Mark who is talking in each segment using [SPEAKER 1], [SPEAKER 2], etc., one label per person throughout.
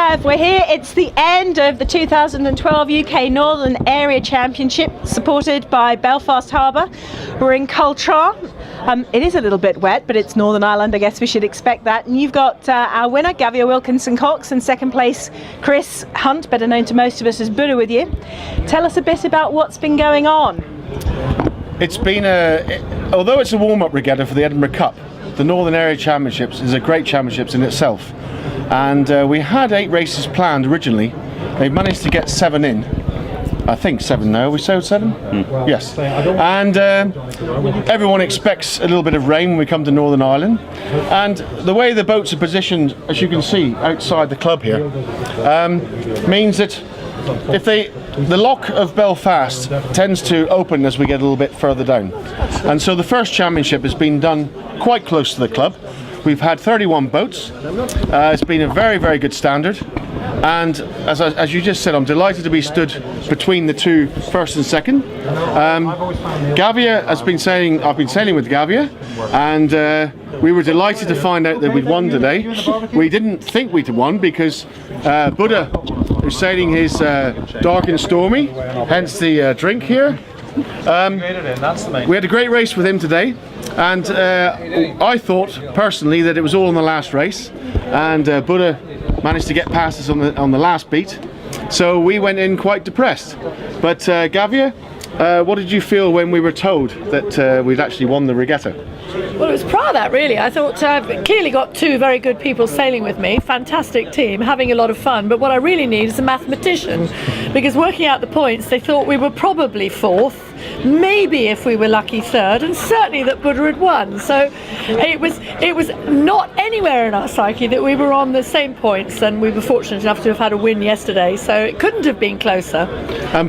[SPEAKER 1] Stav, we're here. It's the end of the 2012 UK Northern Area Championship, supported by Belfast Harbour. We're in Cultra. It is a little bit wet, but it's Northern Ireland, I guess we should expect that. And you've got our winner, Gavia Wilkinson-Cox, and second place, Chris Hunt, better known to most of us as Buddha, with you. Tell us a bit about what's been going on.
[SPEAKER 2] It's been although it's a warm-up regatta for the Edinburgh Cup, the Northern Area Championships is a great championships in itself. And we had 8 races planned originally. They've managed to get 7 in. I think 7 now. We sold 7? Yes. And everyone expects a little bit of rain when we come to Northern Ireland. And the way the boats are positioned, as you can see outside the club here, means that if the lock of Belfast tends to open as we get a little bit further down. And so the first championship has been done quite close to the club. We've had 31 boats. It's been a very, very good standard. And as you just said, I'm delighted to be stood between the two, first and second. Gavia has been sailing. I've been sailing with Gavia, and we were delighted to find out that we'd won today. We didn't think we'd won because Buddha, who's sailing his dark and stormy, hence the drink here. We had a great race with him today, and I thought personally that it was all in the last race, and Buddha managed to get past us on the last beat, so we went in quite depressed. But Gavia, what did you feel when we were told that we'd actually won the regatta?
[SPEAKER 3] Well, it was proud of that, really. I thought I've clearly got 2 very good people sailing with me, fantastic team, having a lot of fun, but what I really need is a mathematician, because working out the points, they thought we were probably 4th, maybe if we were lucky 3rd, and certainly that Buddha had won. So it was not anywhere in our psyche that we were on the same points, and we were fortunate enough to have had a win yesterday, so it couldn't have been closer.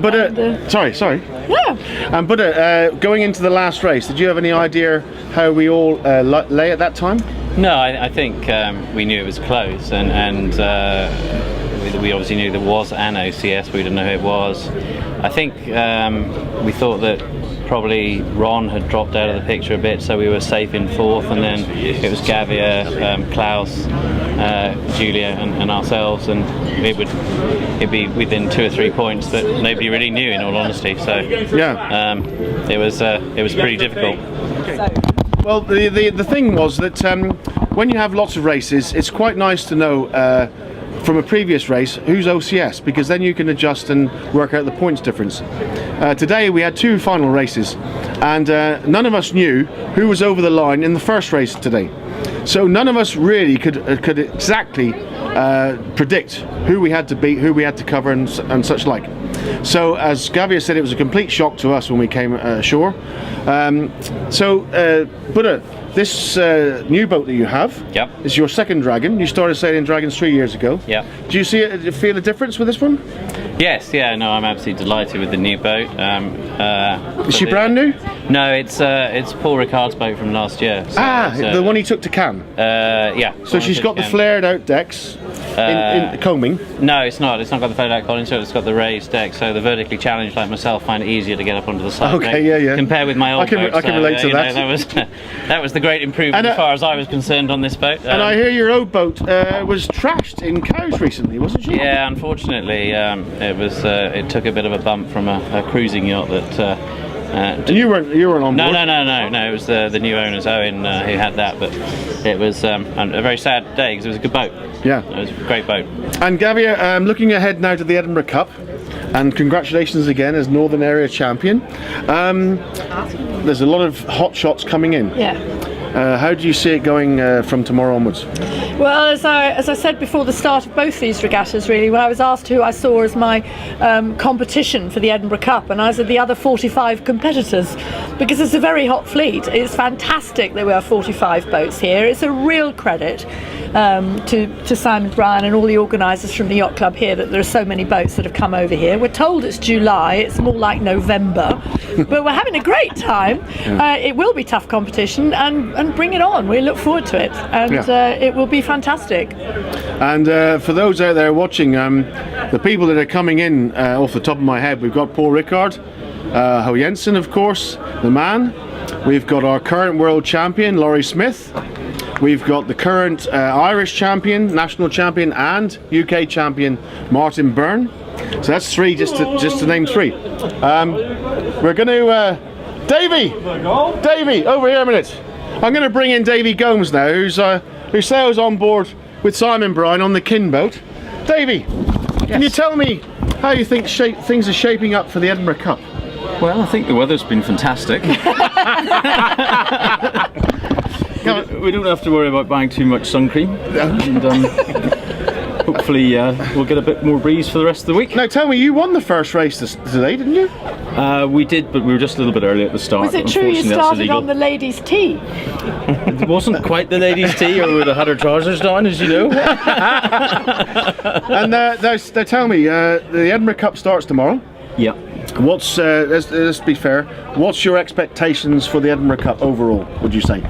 [SPEAKER 2] Buddha, sorry.
[SPEAKER 3] Yeah.
[SPEAKER 2] And Buddha, going into the last race, did you have any idea how we all lay at that time?
[SPEAKER 4] No, I think we knew it was close, and we obviously knew there was an OCS, we didn't know who it was. I think we thought that probably Ron had dropped out of the picture a bit, so we were safe in 4th, and then it was Gavia, Klaus, Julia and ourselves, and it'd be within 2 or 3 points that nobody really knew, in all honesty. So yeah, it was pretty difficult.
[SPEAKER 2] Well, the thing was that when you have lots of races, it's quite nice to know from a previous race who's OCS, because then you can adjust and work out the points difference. Today we had 2 final races, and none of us knew who was over the line in the first race today. So none of us really could exactly predict who we had to beat, who we had to cover, and such like. So as Gavia said, it was a complete shock to us when we came ashore. Buddha, this new boat that you have is your second Dragon. You started sailing Dragons 3 years ago.
[SPEAKER 4] Yeah.
[SPEAKER 2] Do you feel a difference with this one?
[SPEAKER 4] Yes, yeah, no, I'm absolutely delighted with the new boat.
[SPEAKER 2] Is she brand new?
[SPEAKER 4] No, it's Paul Ricard's boat from last year. So
[SPEAKER 2] the one he took to Cannes?
[SPEAKER 4] Yeah.
[SPEAKER 2] So she's got the flared out decks in combing?
[SPEAKER 4] No, it's not. It's not got the flared out combing, so it's got the raised deck, so the vertically challenged like myself find it easier to get up onto the side.
[SPEAKER 2] Okay, yeah.
[SPEAKER 4] Compared with my old boat.
[SPEAKER 2] I can relate to that.
[SPEAKER 4] That was the great improvement as far as I was concerned on this boat.
[SPEAKER 2] And I hear your old boat was trashed in Cowes recently, wasn't she?
[SPEAKER 4] Yeah, unfortunately, it took a bit of a bump from a cruising yacht that.
[SPEAKER 2] And you weren't on board?
[SPEAKER 4] No. It was the new owners, Owen, who had that. But it was a very sad day because it was a good boat. Yeah, it was a great boat.
[SPEAKER 2] And Gavia, looking ahead now to the Edinburgh Cup, and congratulations again as Northern Area Champion. There's a lot of hot shots coming in.
[SPEAKER 3] Yeah.
[SPEAKER 2] How do you see it going from tomorrow onwards?
[SPEAKER 3] Well, as I said before the start of both these regattas, really, when I was asked who I saw as my competition for the Edinburgh Cup, and I said the other 45 competitors, because it's a very hot fleet. It's fantastic that we have 45 boats here. It's a real credit to Simon Bryan and all the organisers from the yacht club here that there are so many boats that have come over here. We're told it's July, it's more like November, but we're having a great time. It will be tough competition, and bring it on. We look forward to it, and it will be fantastic.
[SPEAKER 2] And for those out there watching, the people that are coming in off the top of my head, we've got Paul Ricard, Ho Jensen, of course, the man. We've got our current world champion, Laurie Smith. we've got the current Irish champion, national champion, and UK champion Martin Byrne. So that's 3, just to name 3. We're going to Davy, over here a minute. I'm going to bring in David Gomes now, who sails on board with Simon Bryan on the Kin boat. Davy, can you tell me how you think things are shaping up for the Edinburgh Cup?
[SPEAKER 5] Well, I think the weather's been fantastic. We don't have to worry about buying too much sun cream, and hopefully we'll get a bit more breeze for the rest of the week.
[SPEAKER 2] Now tell me, you won the first race today, didn't you?
[SPEAKER 5] We did, but we were just a little bit early at the start.
[SPEAKER 3] Was it true you started on the ladies' tee?
[SPEAKER 5] It wasn't quite the ladies' tee, or we would have had our trousers down, as you know.
[SPEAKER 2] And now tell me, the Edinburgh Cup starts tomorrow.
[SPEAKER 5] Yeah.
[SPEAKER 2] What's let's be fair. What's your expectations for the Edinburgh Cup overall? Would you say?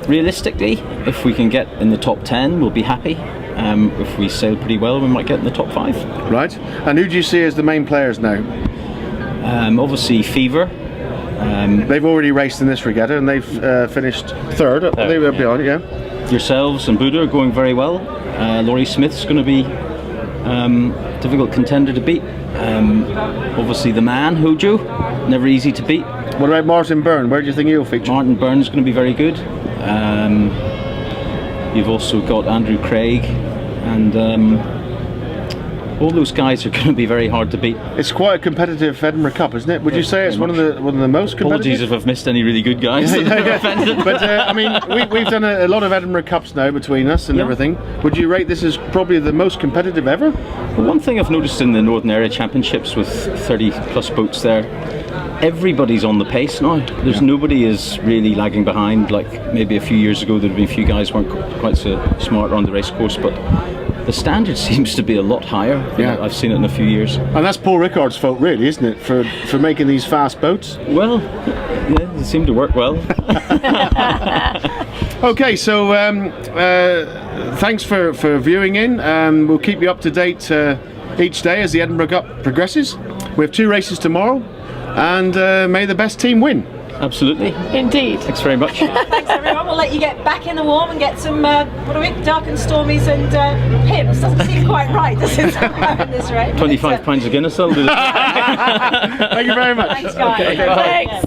[SPEAKER 5] Realistically, if we can get in the top 10, we'll be happy. If we sail pretty well, we might get in the top 5.
[SPEAKER 2] Right. And who do you see as the main players now?
[SPEAKER 5] Obviously, Fever.
[SPEAKER 2] They've already raced in this regatta and they've finished third. They were behind, yeah.
[SPEAKER 5] Yourselves and Buddha are going very well. Laurie Smith's going to be difficult contender to beat. Obviously, the man Hojo, never easy to beat.
[SPEAKER 2] What about Martin Byrne? Where do you think he'll feature?
[SPEAKER 5] Martin Byrne's going to be very good. You've also got Andrew Craig, and all those guys are going to be very hard to beat.
[SPEAKER 2] It's quite a competitive Edinburgh Cup, isn't it? Would you say it's one of the most competitive?
[SPEAKER 5] Apologies if I've missed any really good guys.
[SPEAKER 2] But I mean, we've done a lot of Edinburgh Cups now between us and everything. Would you rate this as probably the most competitive ever?
[SPEAKER 5] Well, one thing I've noticed in the Northern Area Championships with 30 plus boats there, everybody's on the pace now. There's nobody is really lagging behind. Like maybe a few years ago, there'd been a few guys weren't quite so smart around the race course, but the standard seems to be a lot higher.
[SPEAKER 2] Yeah,
[SPEAKER 5] I've seen it in a few years.
[SPEAKER 2] And that's Paul Rickard's fault, really, isn't it, for making these fast boats?
[SPEAKER 5] Well, yeah, they seem to work well.
[SPEAKER 2] Okay, so thanks for viewing in. We'll keep you up to date each day as the Edinburgh Cup progresses. We have 2 races tomorrow, and may the best team win.
[SPEAKER 5] Absolutely.
[SPEAKER 3] Indeed.
[SPEAKER 5] Thanks very much.
[SPEAKER 1] Thanks everyone. We'll let you get back in the warm and get some dark and stormies and pims. Doesn't seem quite right, does it? In this race.
[SPEAKER 5] 25 pints of Guinness, I'll do that.
[SPEAKER 2] Thank you very much.
[SPEAKER 1] Thanks, guys.
[SPEAKER 2] Okay,
[SPEAKER 3] Thanks.